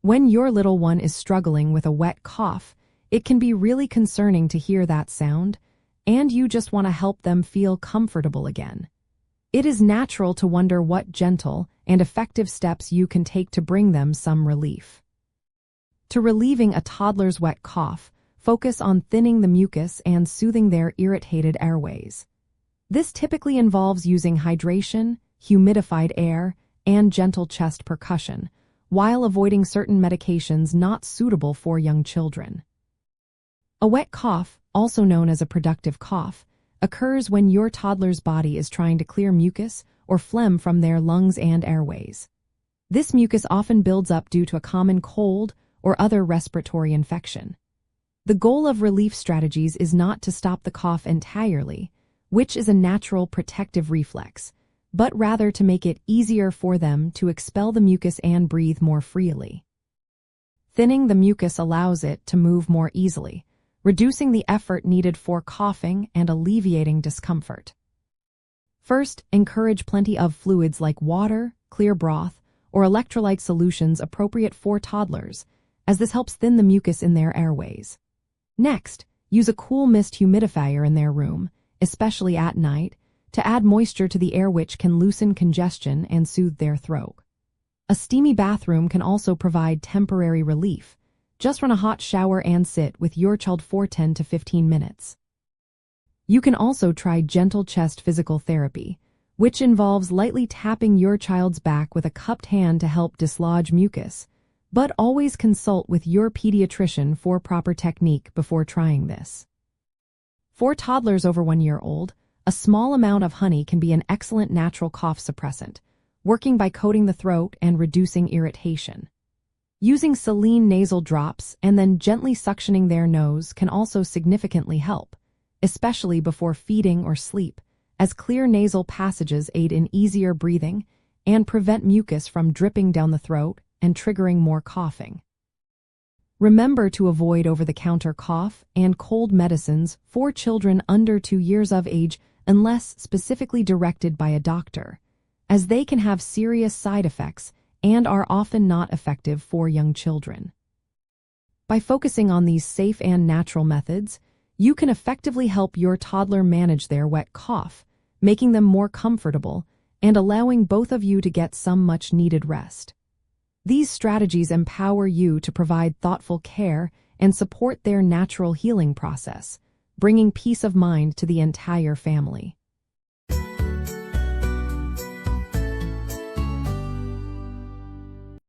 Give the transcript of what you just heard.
When your little one is struggling with a wet cough, it can be really concerning to hear that sound, and you just want to help them feel comfortable again. It is natural to wonder what gentle and effective steps you can take to bring them some relief. To relieving a toddler's wet cough, focus on thinning the mucus and soothing their irritated airways. This typically involves using hydration, humidified air, and gentle chest percussion, while avoiding certain medications not suitable for young children. A wet cough, also known as a productive cough, occurs when your toddler's body is trying to clear mucus or phlegm from their lungs and airways. This mucus often builds up due to a common cold or other respiratory infection. The goal of relief strategies is not to stop the cough entirely, which is a natural protective reflex, but rather to make it easier for them to expel the mucus and breathe more freely. Thinning the mucus allows it to move more easily, reducing the effort needed for coughing and alleviating discomfort. First, encourage plenty of fluids like water, clear broth, or electrolyte solutions appropriate for toddlers, as this helps thin the mucus in their airways. Next, use a cool mist humidifier in their room, especially at night, to add moisture to the air, which can loosen congestion and soothe their throat. A steamy bathroom can also provide temporary relief. Just run a hot shower and sit with your child for 10 to 15 minutes. You can also try gentle chest physical therapy, which involves lightly tapping your child's back with a cupped hand to help dislodge mucus, but always consult with your pediatrician for proper technique before trying this. For toddlers over 1 year old, a small amount of honey can be an excellent natural cough suppressant, working by coating the throat and reducing irritation. Using saline nasal drops and then gently suctioning their nose can also significantly help, especially before feeding or sleep, as clear nasal passages aid in easier breathing and prevent mucus from dripping down the throat and triggering more coughing. Remember to avoid over-the-counter cough and cold medicines for children under 2 years of age unless specifically directed by a doctor, as they can have serious side effects and are often not effective for young children. By focusing on these safe and natural methods, you can effectively help your toddler manage their wet cough, making them more comfortable and allowing both of you to get some much-needed rest. These strategies empower you to provide thoughtful care and support their natural healing process, bringing peace of mind to the entire family.